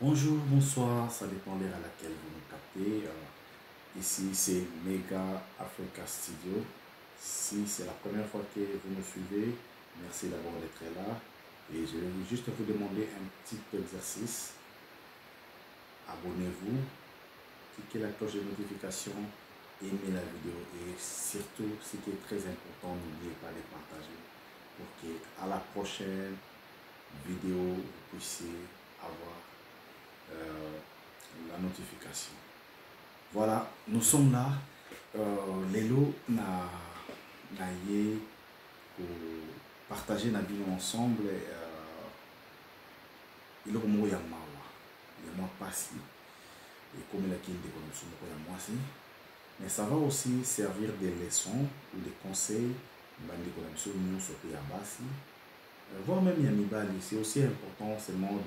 Bonjour, bonsoir, ça dépend de l'heure à laquelle vous nous captez. Ici, c'est Mega Africa Studio. Si c'est la première fois que vous me suivez, merci d'abord d'être là. Et je vais juste vous demander un petit exercice. Abonnez-vous, cliquez la cloche de notification, aimez la vidéo et surtout, ce qui est très important, n'oubliez pas de partager pour qu'à la prochaine vidéo, vous puissiez avoir la notification. Voilà, nous sommes là. Lelo na ye pour partager na bino ensemble. Il est mo ya mawa, ya moi passé et comme la kinde comme nous sommes ya moi si. Mais ça va aussi servir des leçons ou des conseils. Bandi comme nous sommes sur ya basi. Voire même ya mibali, c'est aussi important seulement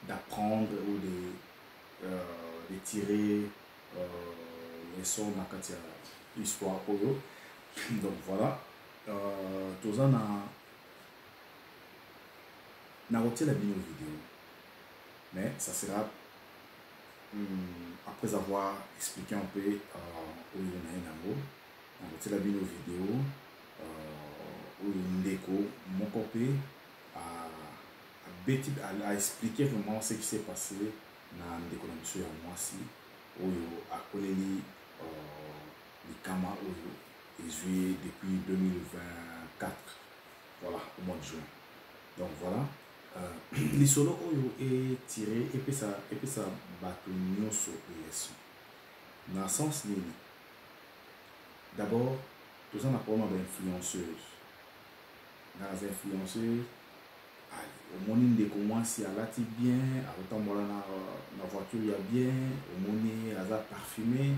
d'apprendre ou de tirer les sons dans l'histoire. Donc voilà, tout ça n'a retiré la vidéo, mais ça sera après avoir expliqué un peu où il y a on retire la vidéo où il y a mon copie à expliquer vraiment ce qui s'est passé dans l'économie à moi si oyo akoleli likama oyo juillet depuis 2024, voilà, au mois de juin. Donc voilà, l'isolo oyo est tiré et puis ça bato nyonso leçon dans le sens nini. D'abord tout ça n'a pas d'influenceuse dans les influenceuses. Au moni ndeko mwasi alati bien, aotambola na voiture ya bien, au moni aza parfumé,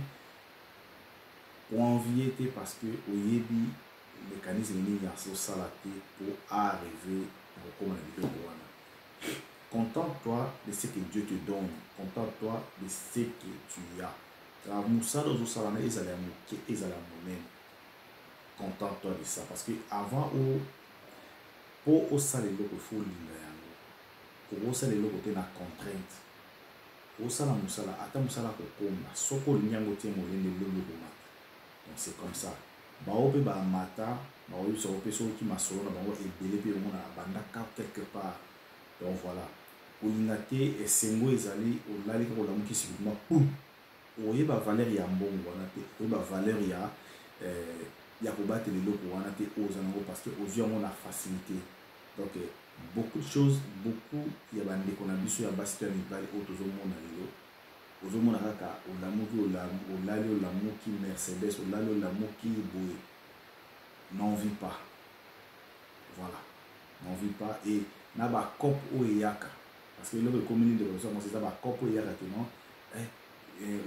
pour envier parce que oyebi mécanisme ni ya so salate pour arriver comme on dit. Contente-toi de ce que Dieu te donne, contente-toi de ce que tu as. La moussala zo salana ezala moke ezala monene. Contente-toi de ça parce que avant pour au salaire le faut linga pour au salaire le côté na contrainte au salaire musala ata musala ko komba soko linyango tie molende le mata. Donc c'est comme ça ba ope ba mata ba oyo so ope so ki masolo na bango ebele pe mona banda ka quelque part. Donc voilà oingate esengo ezali olali ko la muki sibuma pou oye ba valeur ya mbongo wana te oye ba valeur ya kobattre les locaux wana te ozango parce que aux yeux on a facilité. Donc beaucoup de choses, beaucoup il y a des qu'on a biso ya basito ya mibali otozo mona lelo ozo mona kaka olamuki olali olamuki Mercedes olali olamuki boye n'en vit pas. Voilà, n'en vit pas et na ba cop o yaka parce que le commune de ça c'est ça ba cop o yaka que non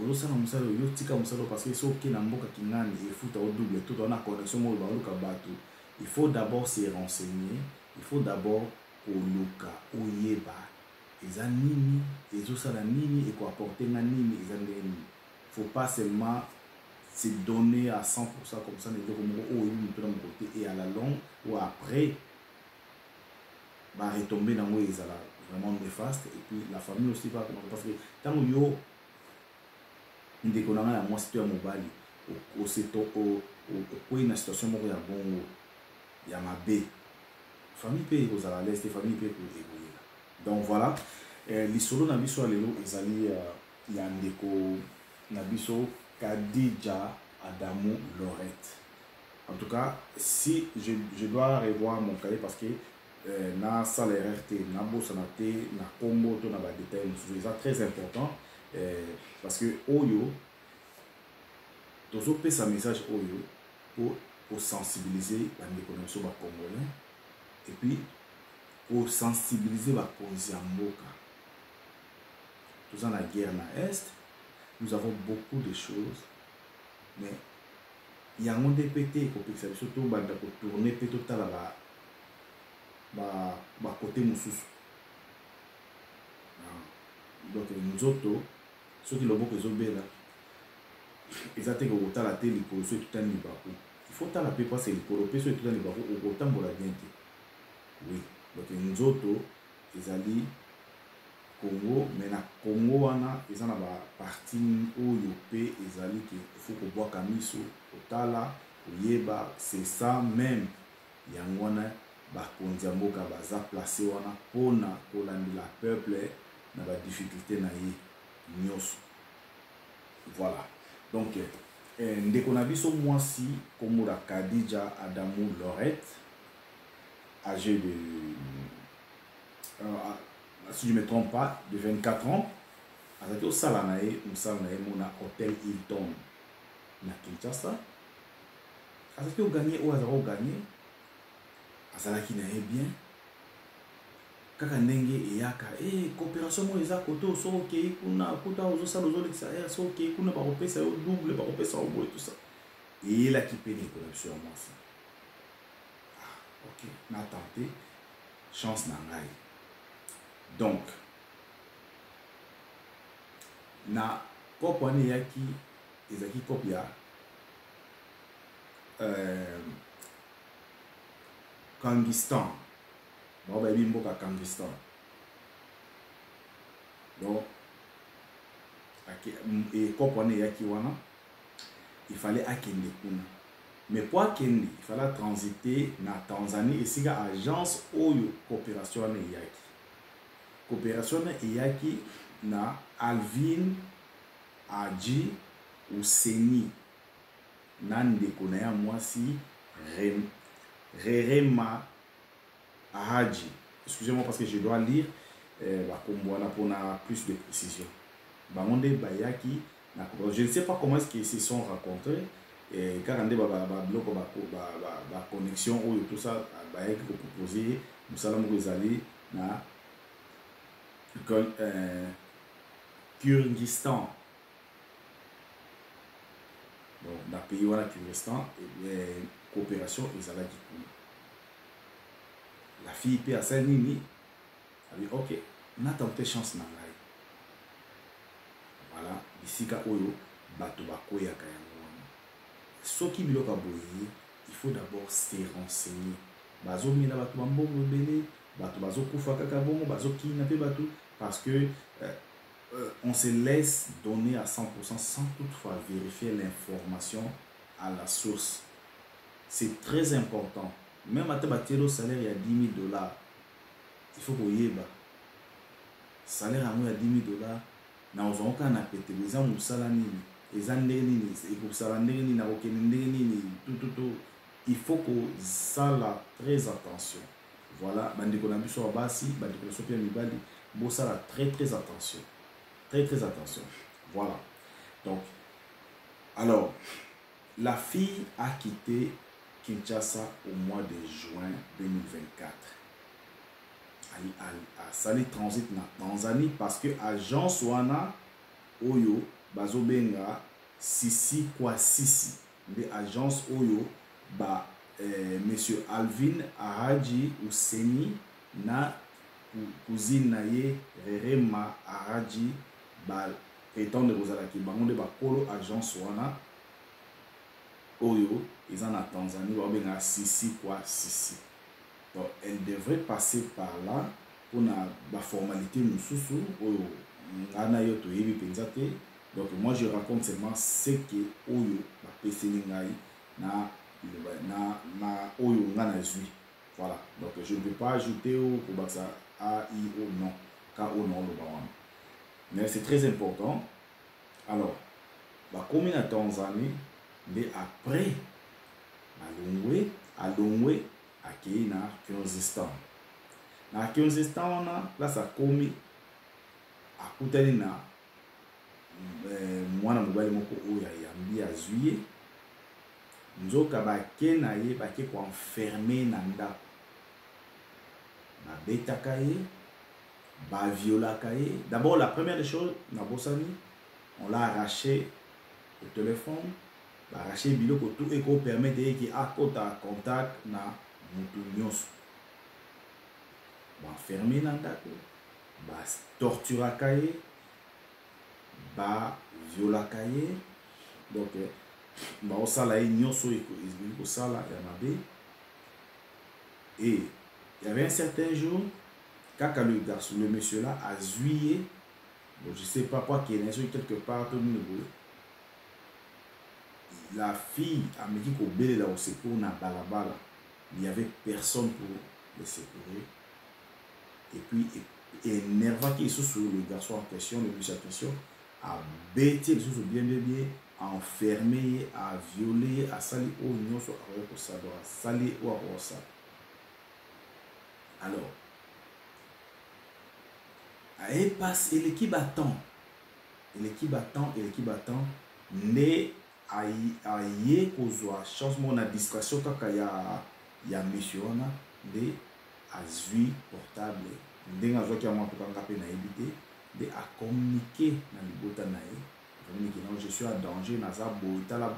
ozosala mosala oyo tika mosala parce que soki na mboka kingani efuta o double tout on a connexion mo ba luka bato. Il faut d'abord se renseigner, il faut d'abord oluka oyeba eza nini ezosala nini et quoi apporter na nini eza nini. Faut pas seulement se donner à 100% comme ça mais de mon côté et à la longue ou après va retomber dans moi ezala vraiment néfaste et puis la famille aussi va parce que tant yo ndeko na ya moi c'était mobali au seto au une situation moko ya bongo ya mabe famille pe kozala l'est famille pe ko évoluer. Donc voilà lisolo na biso lelo ezali ya ndeko na biso Kadija Adamou Lorette. En tout cas si je dois revoir mon cahier parce que na salaire RT na bosanate na combo to na ba détail c'est très important. Parce que Oyo, toujours pèse un message Oyo pour sensibiliser les Congolais et puis pour sensibiliser la police en Mboka. Tout ça, la guerre dans l'Est, nous avons beaucoup de choses, mais il y a un monde pété, surtout pour tourner pété à côté Moussous. Donc nous autres, ceux qui l'ont beaucoup là, ils attendent que vous la télé pour ceux qui il faut que la paix passe le pour ceux qui tout le temps au temps pour la bien. Oui, donc nzoto ezali Congo, mais na Congo wana eza na ba parti oyo pe ezali ke faut ko boka miso otala oyeba c'est ça même yango wana bakonzi ya mboka baza placé wana pona kolandela peuple na ba difficulté na ye nyonso. Voilà, donc ndeko na biso mwasi komura Kadija Adamou Lorette, âgé de si je ne me trompe pas, de 24 ans, azaki osala na ye mosala na ye mona Hôtel Hilton na Kinshasa. Azaki oganye oyo azalaki oganye azalaki na ye bien kaka ndenge eyaka coopération mo eza koto so okei kuna kuta ozosala ozolekisa so okei kuna bakopesa yo double bakopesa yo boye tout ça eyelaki mpe ndeko na biso ya mwasi. Ok, na tente chance na ngai. Donc na kope wana eyaki ezalaki kope ya Kangistan, bon bayebi mboka Kangistan. Donc et kope wana eyaki wana il fallait akende kuna, mais pour akende il fallait transiter na Tanzanie esika agence oyo coopération wana eyaki. Coopération eyaki na Alvin Adji Ouseni na ndeko na ya mwasi Rerema Ahadji. Excusez-moi parce que je dois lire pour plus de précision. Bamonde bayaki na, je ne sais pas comment est-ce qu'ils se sont rencontrés et car on bloc ba connexion ou tout ça bayaki ko proposer musala mo ezali na Kyrgyzstan. Donc, dans le pays où on a Kyrgyzstan, et coopération ezalaki kuna. La fille peut à Saint-Nini, elle dit ok, on a tenté chance na ngai. Voilà, bisika oyo bato bakoyaka yango wana. Soki biloko boye, il faut d'abord se renseigner. Bazo mina bato bambongo ebele, bato bazo kufa kaka bongo, bazo kidnapper bato parce que on se laisse donner à 100% sans toutefois vérifier l'information à la source. C'est très important. Même à le salaire, il y a $10,000. Il faut qu'on y ait. Salaire à moi, il y a $10,000. Nous avons un appétit. Les gens ont salani. Les gens ont il faut que ça là très attention. Voilà. Très attention. Très attention. Voilà. Donc, alors, la fille a quitté Kinshasa au mois de juin 2024. Elle a sali transit na Tanzanie parce que agence wana oyo bazobenga Sisi kwa Sisi. De agence oyo ba monsieur Alvin Ahadji Ouseni na cousine na ye Rerema Ahadji ba étant de Rosalaki bango de ba kolo agence wana oyo ils en a Tanzanie babenga Sisi kwa Sisi. Donc elle devrait passer par là pour la formalité mususu oyo ngana yo to yebi penzate. Donc moi je raconte seulement ce que oyo ba peseli ngai na oyo ngana zui. Voilà. Donc je ne peux pas ajouter au ça a i o non car au non le bawan. Mais c'est très important. Alors ba komi na Tanzanie mais après alongwe akei na Kyrgyzstan. Na Kyrgyzstan là ça komi akutani na mwana mobali moko oyo yambi azuye nzoka bake na ye bake ko enfermer na ndako babetaka ye baviolaka ye. D'abord la première des choses na bosani on l'a arraché le téléphone, arraché biloko tout et qu'on permettre qu'il a contact na mutu nyonso enfermé na ndako ba torturaka ye ba violaka ye. Donc baosala ye nyonso ekosala ya mabe et Il y avait un certain jour, quand le garçon, le monsieur là, a zuyé, bon, je ne sais pas quoi qu'il y ait quelque part, tout le monde. La fille a mis qu'au bel là au secours na balabala. Il n'y avait personne pour le secourir. Et puis, énerva qui est sur le garçon en question, le monsieur en question, a bêté les choses bien, a enfermé, a violé, a sali au nion sur a sali au ça. Alors, elle passe et l'équipe attend. Et l'équipe attend, né aïe kozwa changement na discrétion kaka ya monsieur wana nde azwi portable ndenge azwaki yango atokanga mpe nayebi te nde acommuniqué na libota na ye communiqué non je suis à danger naza boyitala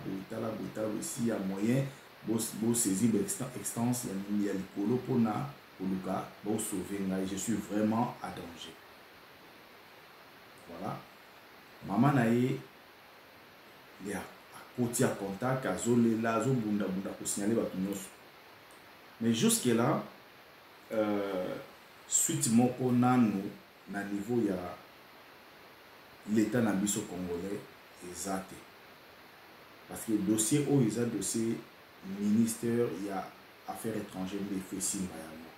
si ya moyen bosaisir extance ya likolo mpona koluka bosauve ngai je suis vraiment à danger. Voilà. Maman na ye ya akoti ya contact azolela azobundabunda kosignale bato nyonso. Mais jusque là suite moko nanu na niveau ya l'état na biso congolais eza te parce que dossier oyo eza dossier ministère ya affaires étrangères nde efe simba yango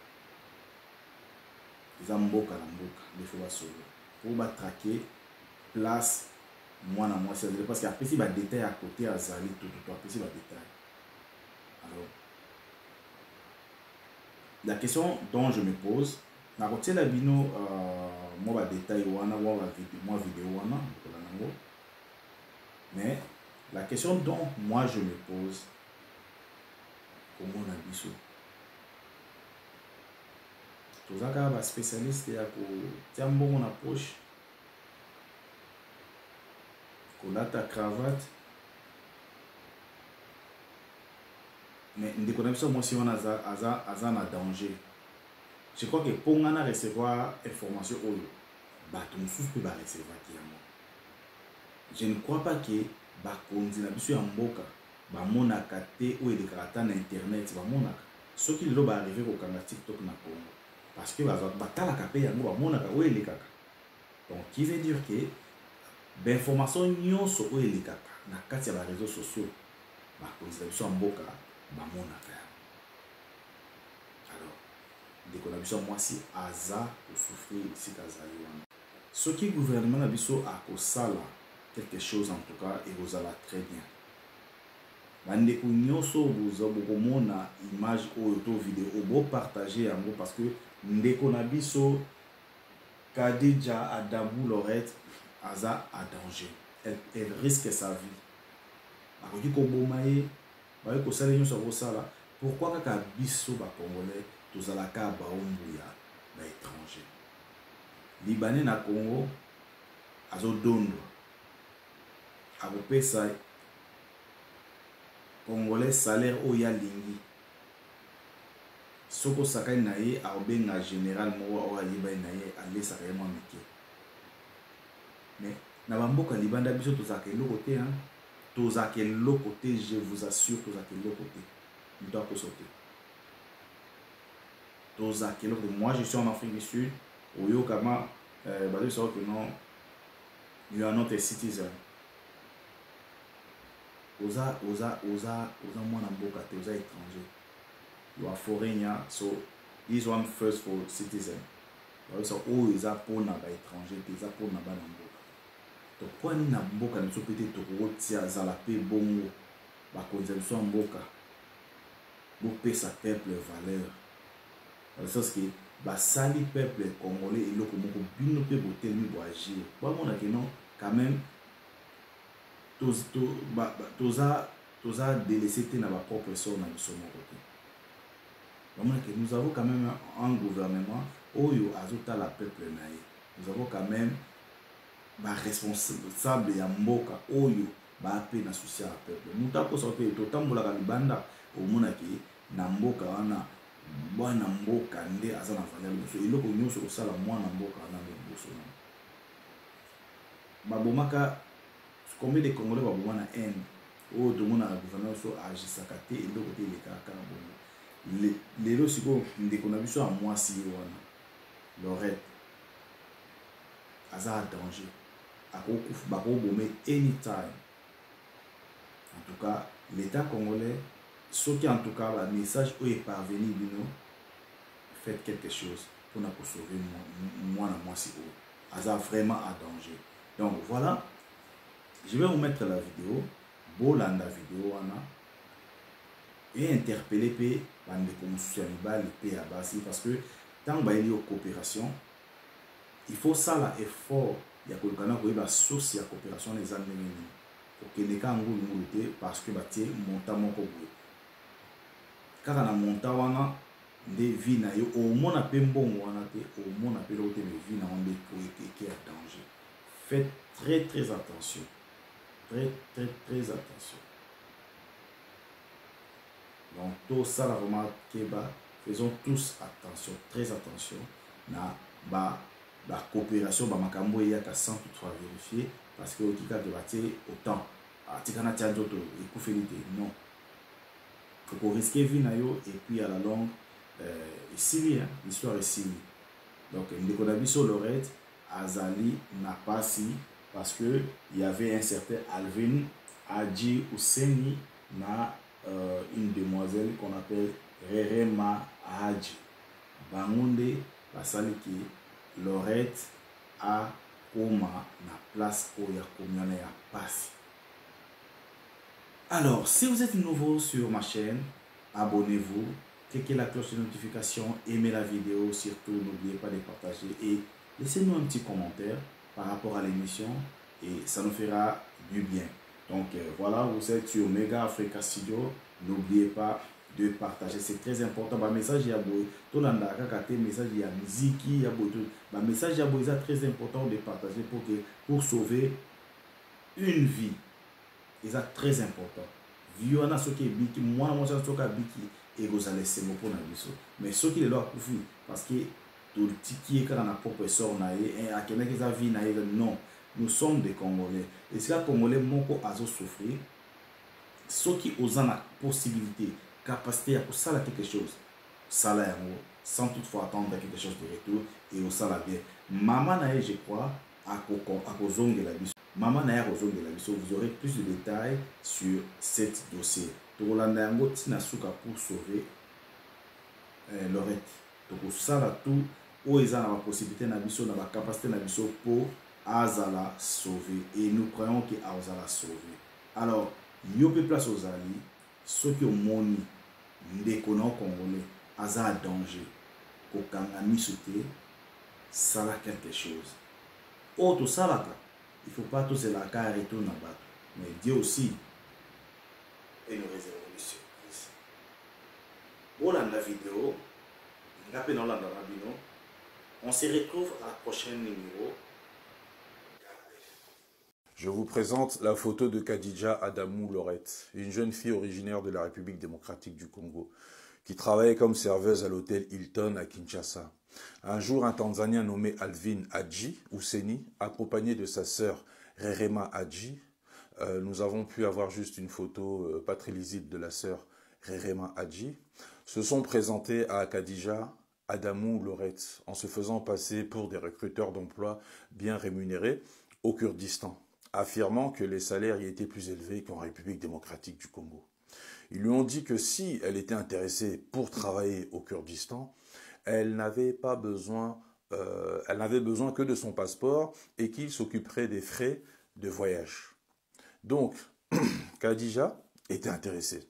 eza mboka na mboka nde fo basolo po batrake place mwana mwasi azali parce que apesi badetail à côté azali tout apesi badetail. Alors la question dont je me pose na kotiela bino moi badetail wana moi vidéo wana nango, mais la question dont moi je me pose komona biso tozaka ba spécialiste ya kotia mbongo na poche kolata cravate mais ndeko na biso mwasi wana aza na danger. Je crois que pour nga na recevoir information oyo bato mosusu mpe barecevaki yango. Je ne crois pas que bakonzi na biso ya mboka bamonaka te oyo elekaka ata na internet bamonaka soki lelo baarrive kokanga TikTok na Congo parce que batalaka mpe yango bamonaka oyo elekaka. Donc qui veut dire que bainformation nyonso oyo elekaka na kati ya bareseau sociaux bakonzi na biso ya mboka bamonaka yango. Alors ndeko na biso ya mwasi aza kosouffrir esika azali wana. Soki gouvernement na biso akosala quelque chose en tout cas ekozala très bien. Bandeko nyonso bokomona image oyo to vidéo bopartage yango parce que ndeko na biso Kadija Adamou Lorette aza à danger. Elle risque sa vie. Akoki koboma ye baye kosala nyonso akosala pourquoi kaka biso ba Congolais tozalaka baombuya ba étranger. Libanais na Congo azodondwa akopesa Congolais salaire oyo alingi soko sakani na ye aobenga général moko oyo ayebani na ye alesaka ye mwa mike. Mais na bamboka libanda biso tozalaka eloko te tozalaka eloko te, je vous assure tozalaka eloko te mutu akoso te tozalaka eloko te. Moi je suis en Afrique du Sud oyokama bato savoir que non you are not a citizen. Oza mwana mboka te, oza étranger. You are foreigner, so this one first for citizen. So oyo eza mpona ba étranger te, eza mpona bana mboka. Donc kwa nini na mboka na biso pete tokotia azala pe bongo bakonzi biso ya mboka bopesa peuple valeur. Dans le sens que basali peuple congolais eloko moko bino pe botelemi boagir bamona ke non quand même toza délaissé te na ba propre sort na biso moko te. Bamona ke nous avons quand même un gouvernement oyo azotala peuple na ye. Nous avons quand même ba responsable ya mboka oyo ba pe na souci ya peuple. Mutu akosa pe totambolaka libanda omona ke na mboka wana mwana mboka nde aza na valeur liboso eloko nyonso kosala mwana mboka wana liboso babomaka combien de Congolais baboma na haine oyo tomona na gouvernement so agisaka te eloko te elekaka na bongo. lelo siko ndeko na biso ya mwasi wana Lorette aza à danger akokufa bakobome anytime. En tout cas l'état congolais soki en tout cas ba message oyo parvenir bino faites quelque chose pour na sauver mwana mwasi oyo aza vraiment à danger. Donc voilà, je vais vous mettre la vidéo bolanda vidéo wana et interpeller pe bandeko mosusu ya mibali pe ya basi parce que tant bayeli yo coopération il faut ça là effort ya kolukana koyeba source ya coopération les ndenge nini okende ka ngulu te parce que batie monta moko boye kaka na monta wana nde vie na yo omona pe mbongo wana te omona pe lokote me vie na yo nde eke ya danger. Faites très attention, très attention. Donc tout ça la vraiment keba, faisons tous attention, très attention na la coopération ba makambo yaka sans toutefois vérifier parce que okika de batie autant atikana tia nzoto ekufeli te non. Faut risquer vie na yo et puis à la longue ici l'histoire est ici. Donc ndeko na biso Lorette azali na pasi parce que il y avait un certain Alvin Adji Ouseni na une demoiselle qu'on appelle Rerema Hadji bangonde basali ki Lorette a koma na place oya komiana ya pasi. Alors si vous êtes nouveau sur ma chaîne, abonnez-vous, cliquez la cloche de notification, aimez la vidéo, surtout n'oubliez pas de partager et laissez-nous un petit commentaire par rapport à l'émission et ça nous fera du bien. Donc voilà, vous êtes sur Mega Africa Studio, n'oubliez pas de partager, c'est très important. Bah message ya boy, tout l'anda kakate message ya musique ya boy, bah message ya boy c'est très important de partager pour sauver une vie. Et ça très important. Viona soki biki moi moi ça soka biki et vous allez c'est mon pour na biso. Mais ce qui est là pour parce que tout tiki est quand na propre sort na et à quelqu'un qui a vie na non. Nous sommes des Congolais. Et si les Congolais moko azo souffrir, ceux qui ont la possibilité, capacité à ça quelque chose, ça là sans toutefois attendre quelque chose de retour et au ça la bien. Maman na je crois à kozong de la biso. Maman na kozong de la biso, vous aurez plus de détails sur cet dossier. Tolanda yango tina suka pour sauver Lorette. Donc ça là tout où ils ont la possibilité na biso na la capacité na biso pour azala sauver et nous croyons que azala sauver. Alors yo pe place aux alliés ceux qui ont moni ndeko na congolais aza danger ko kanga misoté ça là quelque chose. Autre ça là il faut pas tous la car retourner na bato mais Dieu aussi et nous réserve des surprises. Voilà la vidéo. On se retrouve à la prochaine numéro. Je vous présente la photo de Khadija Adamou Lorette, une jeune fille originaire de la République démocratique du Congo, qui travaillait comme serveuse à l'hôtel Hilton à Kinshasa. Un jour, un Tanzanien nommé Alvin Hadji Ouseni, accompagné de sa sœur Rerema Hadji, nous avons pu avoir juste une photo pas très lisible de la sœur Rerema Hadji, se sont présentés à Khadija Adamou Lorette en se faisant passer pour des recruteurs d'emploi bien rémunérés au Kurdistan, affirmant que les salaires y étaient plus élevés qu'en République démocratique du Congo. Ils lui ont dit que si elle était intéressée pour travailler au Kurdistan, elle n'avait besoin que de son passeport et qu'il s'occuperait des frais de voyage. Donc, Khadija était intéressée.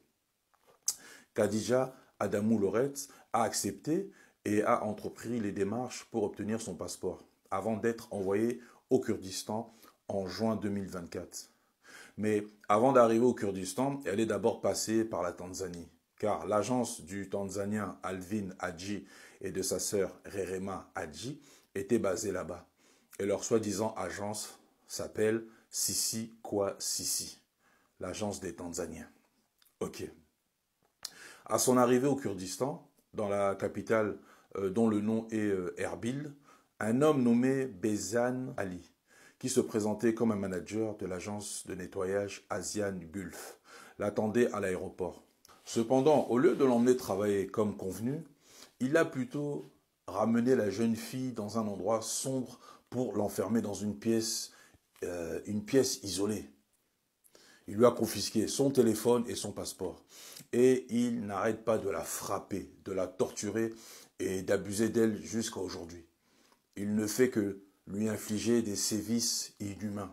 Khadija Adamou Lorette a accepté et a entrepris les démarches pour obtenir son passeport avant d'être envoyée au Kurdistan en juin 2024. Mais avant d'arriver au Kurdistan, elle est d'abord passée par la Tanzanie, car l'agence du Tanzanien Alvin Hadji et de sa sœur Rerema Hadji était basée là-bas. Et leur soi-disant agence s'appelle Sisi Kwa Sisi, l'agence des Tanzaniens. Ok. À son arrivée au Kurdistan, dans la capitale dont le nom est Erbil, un homme nommé Bezan Ali, qui se présentait comme un manager de l'agence de nettoyage Asian Gulf, l'attendait à l'aéroport. Cependant, au lieu de l'emmener travailler comme convenu, il a plutôt ramené la jeune fille dans un endroit sombre pour l'enfermer dans une pièce isolée. Il lui a confisqué son téléphone et son passeport. Et il n'arrête pas de la frapper, de la torturer et d'abuser d'elle jusqu'à aujourd'hui. Il ne fait que lui infliger des sévices inhumains.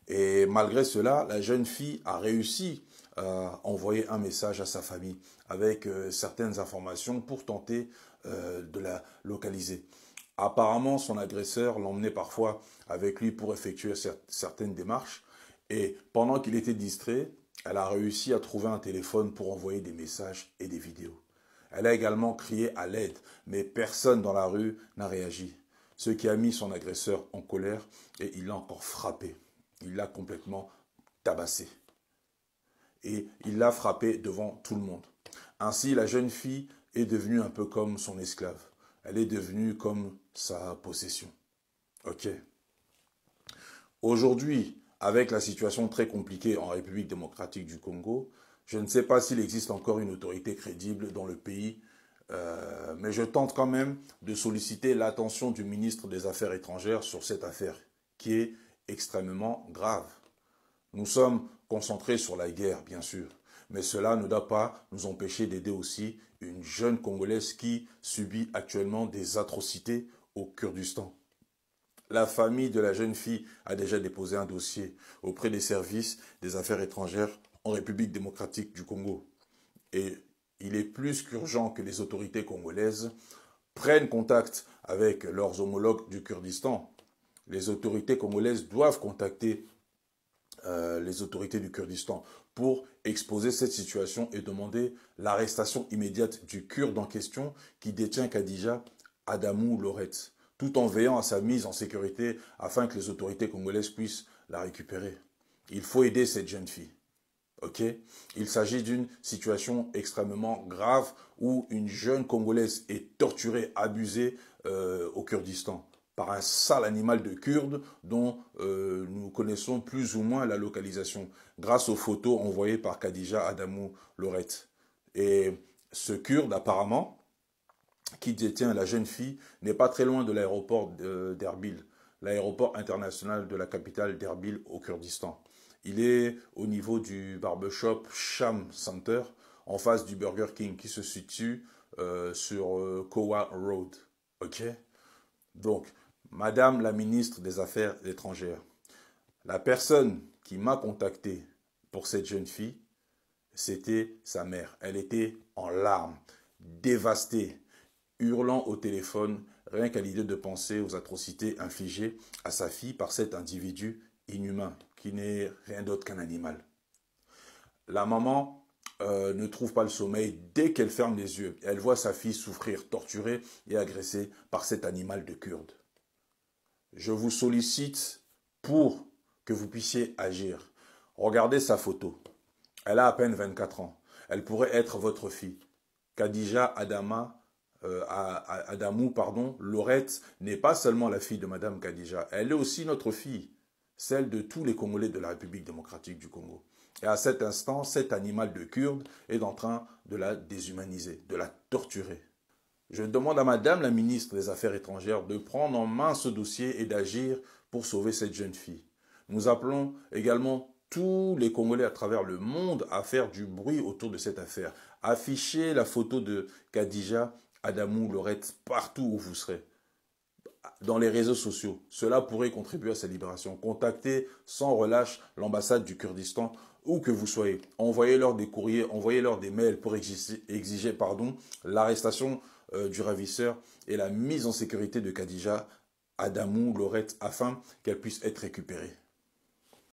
Et malgré cela, la jeune fille a réussi à envoyer un message à sa famille avec certaines informations pour tenter de la localiser. Apparemment, son agresseur l'emmenait parfois avec lui pour effectuer certaines démarches. Et pendant qu'il était distrait, elle a réussi à trouver un téléphone pour envoyer des messages et des vidéos. Elle a également crié à l'aide, mais personne dans la rue n'a réagi. Ce qui a mis son agresseur en colère et il l'a encore frappé. Il l'a complètement tabassé. Et il l'a frappé devant tout le monde. Ainsi, la jeune fille est devenue un peu comme son esclave. Elle est devenue comme sa possession. Ok. Aujourd'hui, avec la situation très compliquée en République démocratique du Congo, je ne sais pas s'il existe encore une autorité crédible dans le pays, mais je tente quand même de solliciter l'attention du ministre des Affaires étrangères sur cette affaire, qui est extrêmement grave. Nous sommes concentrés sur la guerre, bien sûr, mais cela ne doit pas nous empêcher d'aider aussi une jeune Congolaise qui subit actuellement des atrocités au Kurdistan. La famille de la jeune fille a déjà déposé un dossier auprès des services des affaires étrangères en République démocratique du Congo. Et il est plus qu'urgent que les autorités congolaises prennent contact avec leurs homologues du Kurdistan. Les autorités congolaises doivent contacter les autorités du Kurdistan pour exposer cette situation et demander l'arrestation immédiate du Kurde en question qui détient Kadija Adamou Loret, tout en veillant à sa mise en sécurité afin que les autorités congolaises puissent la récupérer. Il faut aider cette jeune fille. Okay? Il s'agit d'une situation extrêmement grave où une jeune Congolaise est torturée, abusée au Kurdistan par un sale animal de Kurde dont nous connaissons plus ou moins la localisation grâce aux photos envoyées par Kadija Adamou Loret. Et ce Kurde, apparemment, qui détient la jeune fille, n'est pas très loin de l'aéroport d'Erbil, l'aéroport international de la capitale d'Erbil au Kurdistan. Il est au niveau du barbershop Sham Center, en face du Burger King, qui se situe sur Kowa Road. Ok? Donc, Madame la ministre des Affaires étrangères, la personne qui m'a contacté pour cette jeune fille, c'était sa mère. Elle était en larmes, dévastée, hurlant au téléphone, rien qu'à l'idée de penser aux atrocités infligées à sa fille par cet individu inhumain, qui n'est rien d'autre qu'un animal. La maman ne trouve pas le sommeil dès qu'elle ferme les yeux. Elle voit sa fille souffrir, torturée et agressée par cet animal de Kurde. Je vous sollicite pour que vous puissiez agir. Regardez sa photo. Elle a à peine 24 ans. Elle pourrait être votre fille. Kadija Adamou, Loret n'est pas seulement la fille de Madame Kadija. Elle est aussi notre fille, celle de tous les Congolais de la République démocratique du Congo. Et à cet instant, cet animal de Kurde est en train de la déshumaniser, de la torturer. Je demande à Madame la ministre des Affaires étrangères de prendre en main ce dossier et d'agir pour sauver cette jeune fille. Nous appelons également tous les Congolais à travers le monde à faire du bruit autour de cette affaire. Affichez la photo de Kadija Adamou Loret partout où vous serez, dans les réseaux sociaux. Cela pourrait contribuer à sa libération. Contactez sans relâche l'ambassade du Kurdistan, où que vous soyez. Envoyez-leur des courriers, envoyez-leur des mails pour exiger l'arrestation du ravisseur et la mise en sécurité de Kadija Adamou Loret afin qu'elle puisse être récupérée.